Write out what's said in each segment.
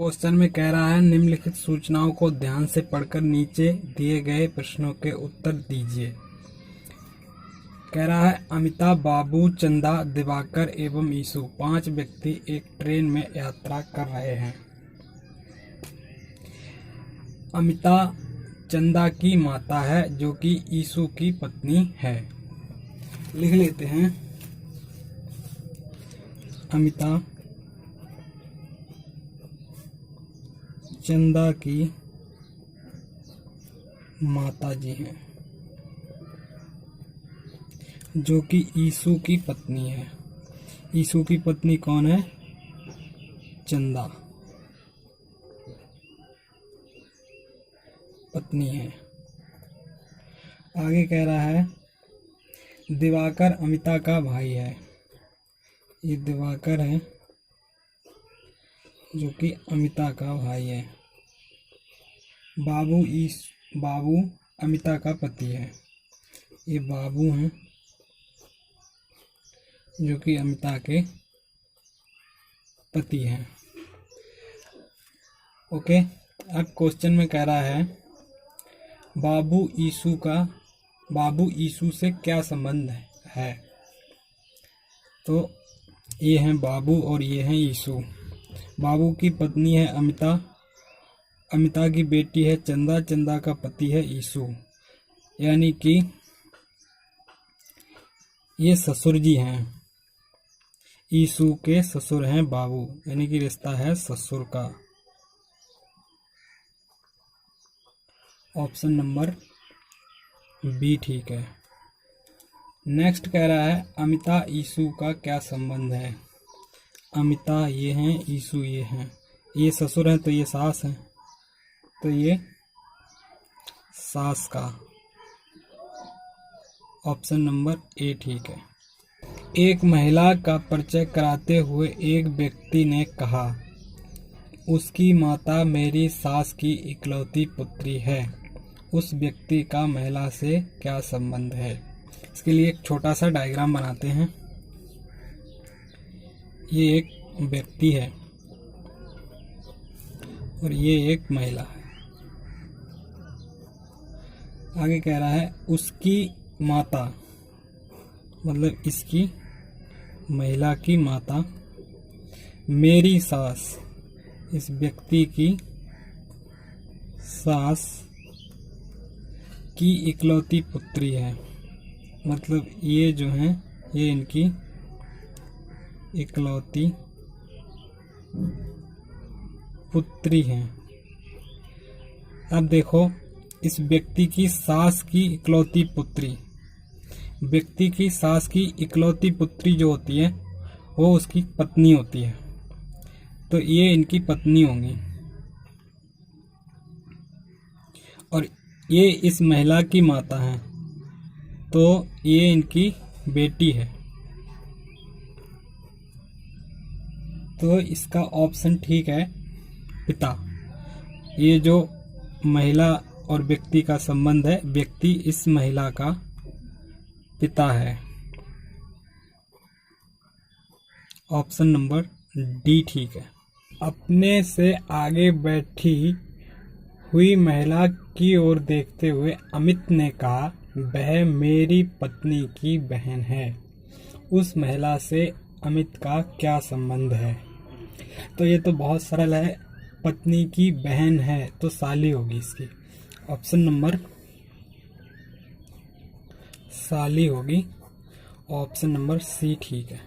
Question में कह रहा है निम्नलिखित सूचनाओं को ध्यान से पढ़कर नीचे दिए गए प्रश्नों के उत्तर दीजिए। कह रहा है अमिता, बाबू, चंदा, दिवाकर एवं ईशु 5 व्यक्ति एक ट्रेन में यात्रा कर रहे हैं। अमिता चंदा की माता है जो कि ईशु की पत्नी है। लिख लेते हैं अमिता चंदा की माता जी हैं जो कि ईशु की पत्नी है। ईशु की पत्नी कौन है? चंदा पत्नी है। आगे कह रहा है दिवाकर अमिता का भाई है। ये दिवाकर है जो कि अमिता का भाई है। बाबू अमिता का पति है। ये बाबू हैं जो कि अमिता के पति हैं। ओके, अब क्वेश्चन में कह रहा है बाबू ईशु से क्या संबंध है। तो ये हैं बाबू और ये हैं ईशु। बाबू की पत्नी है अमिता, अमिता की बेटी है चंदा, चंदा का पति है ईशु, यानी कि ये ससुर जी हैं। ईशु के ससुर हैं बाबू, यानी कि रिश्ता है ससुर का। ऑप्शन नंबर बी ठीक है। नेक्स्ट कह रहा है अमिता ईशु का क्या संबंध है। अमिता ये हैं, ईशु ये हैं। ये ससुर हैं तो ये सास हैं, तो ये सास का। ऑप्शन नंबर ए ठीक है। एक महिला का परिचय कराते हुए एक व्यक्ति ने कहा उसकी माता मेरी सास की इकलौती पुत्री है। उस व्यक्ति का महिला से क्या संबंध है। इसके लिए एक छोटा सा डायग्राम बनाते हैं। ये एक व्यक्ति है और ये एक महिला है। आगे कह रहा है उसकी माता, मतलब इसकी महिला की माता मेरी सास, इस व्यक्ति की सास की इकलौती पुत्री है। मतलब ये जो हैं ये इनकी इकलौती पुत्री हैं। अब देखो इस व्यक्ति की सास की इकलौती पुत्री, व्यक्ति की सास की इकलौती पुत्री जो होती है वो उसकी पत्नी होती है, तो ये इनकी पत्नी होंगी। और ये इस महिला की माता हैं, तो ये इनकी बेटी है। तो इसका ऑप्शन ठीक है पिता। ये जो महिला और व्यक्ति का संबंध है, व्यक्ति इस महिला का पिता है। ऑप्शन नंबर डी ठीक है। अपने से आगे बैठी हुई महिला की ओर देखते हुए अमित ने कहा वह मेरी पत्नी की बहन है। उस महिला से अमित का क्या संबंध है। तो ये तो बहुत सरल है, पत्नी की बहन है तो साली होगी इसकी। ऑप्शन नंबर साली होगी। ऑप्शन नंबर सी ठीक है।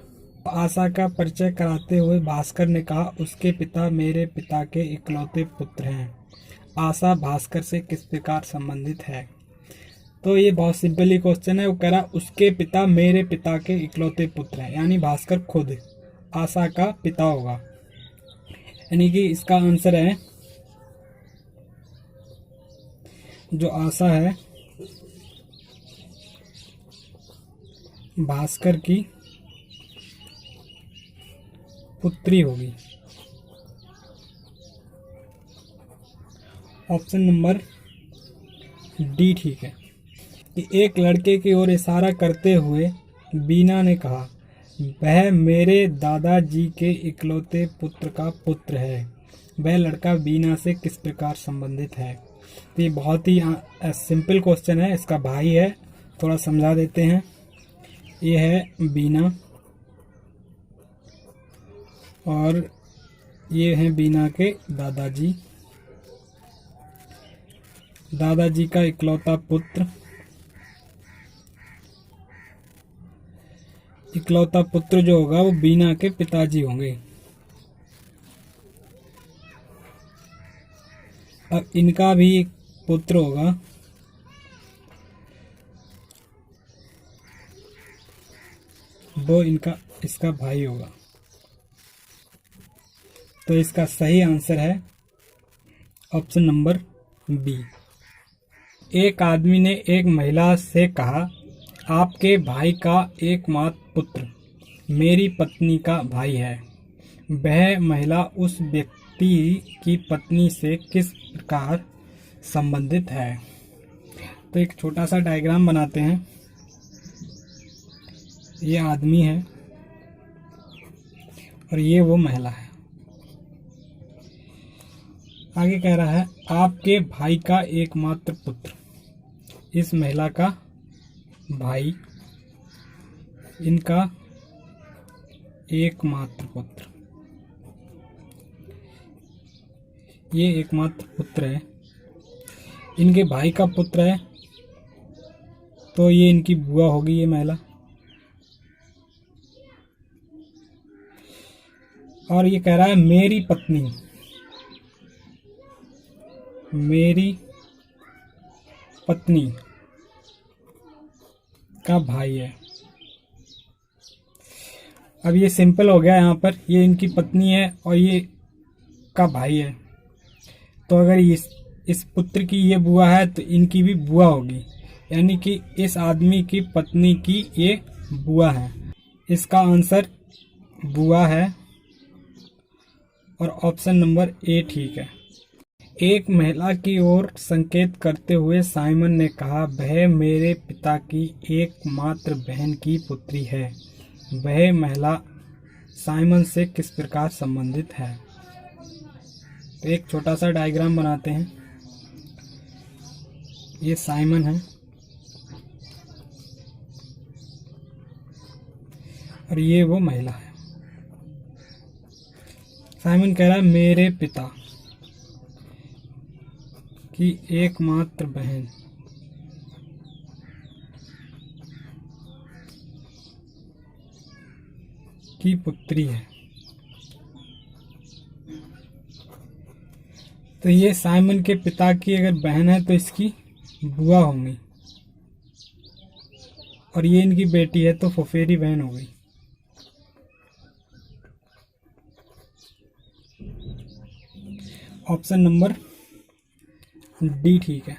आशा का परिचय कराते हुए भास्कर ने कहा उसके पिता मेरे पिता के इकलौते पुत्र हैं। आशा भास्कर से किस प्रकार संबंधित है। तो ये बहुत सिंपल ही क्वेश्चन है। वो कह रहा उसके पिता मेरे पिता के इकलौते पुत्र हैं, यानी भास्कर खुद आशा का पिता होगा। यानी कि इसका आंसर है जो आशा है भास्कर की पुत्री होगी। ऑप्शन नंबर डी ठीक है। कि एक लड़के की ओर इशारा करते हुए बीना ने कहा वह मेरे दादाजी के इकलौते पुत्र का पुत्र है। वह लड़का बीना से किस प्रकार संबंधित है। तो ये बहुत ही सिंपल क्वेश्चन है। इसका भाई है, थोड़ा समझा देते हैं। ये है बीना और ये हैं बीना के दादाजी। दादाजी का इकलौता पुत्र, इकलौता पुत्र जो होगा वो बीना के पिताजी होंगे। अब इनका भी एक पुत्र होगा, वो इसका भाई होगा। तो इसका सही आंसर है ऑप्शन नंबर बी। एक आदमी ने एक महिला से कहा, आपके भाई का एकमात्र पुत्र मेरी पत्नी का भाई है। वह महिला उस व्यक्ति की पत्नी से किस प्रकार संबंधित है। तो एक छोटा सा डायग्राम बनाते हैं। ये आदमी है और ये वो महिला है। आगे कह रहा है आपके भाई का एकमात्र पुत्र, इस महिला का भाई, इनका एकमात्र पुत्र, ये एकमात्र पुत्र है, इनके भाई का पुत्र है, तो ये इनकी बुआ होगी ये महिला। और ये कह रहा है मेरी पत्नी, मेरी पत्नी का भाई है। अब ये सिंपल हो गया, यहाँ पर ये इनकी पत्नी है और ये का भाई है। तो अगर इस पुत्र की ये बुआ है तो इनकी भी बुआ होगी, यानी कि इस आदमी की पत्नी की ये बुआ है। इसका आंसर बुआ है और ऑप्शन नंबर ए ठीक है। एक महिला की ओर संकेत करते हुए साइमन ने कहा, वह मेरे पिता की एकमात्र बहन की पुत्री है। वह महिला साइमन से किस प्रकार संबंधित है। तो एक छोटा सा डायग्राम बनाते हैं। ये साइमन है और ये वो महिला है। साइमन कह रहा है मेरे पिता की एकमात्र बहन की पुत्री है। तो ये साइमन के पिता की अगर बहन है तो इसकी बुआ होंगी, और ये इनकी बेटी है तो फुफेरी बहन हो गई। ऑप्शन नंबर डी ठीक है।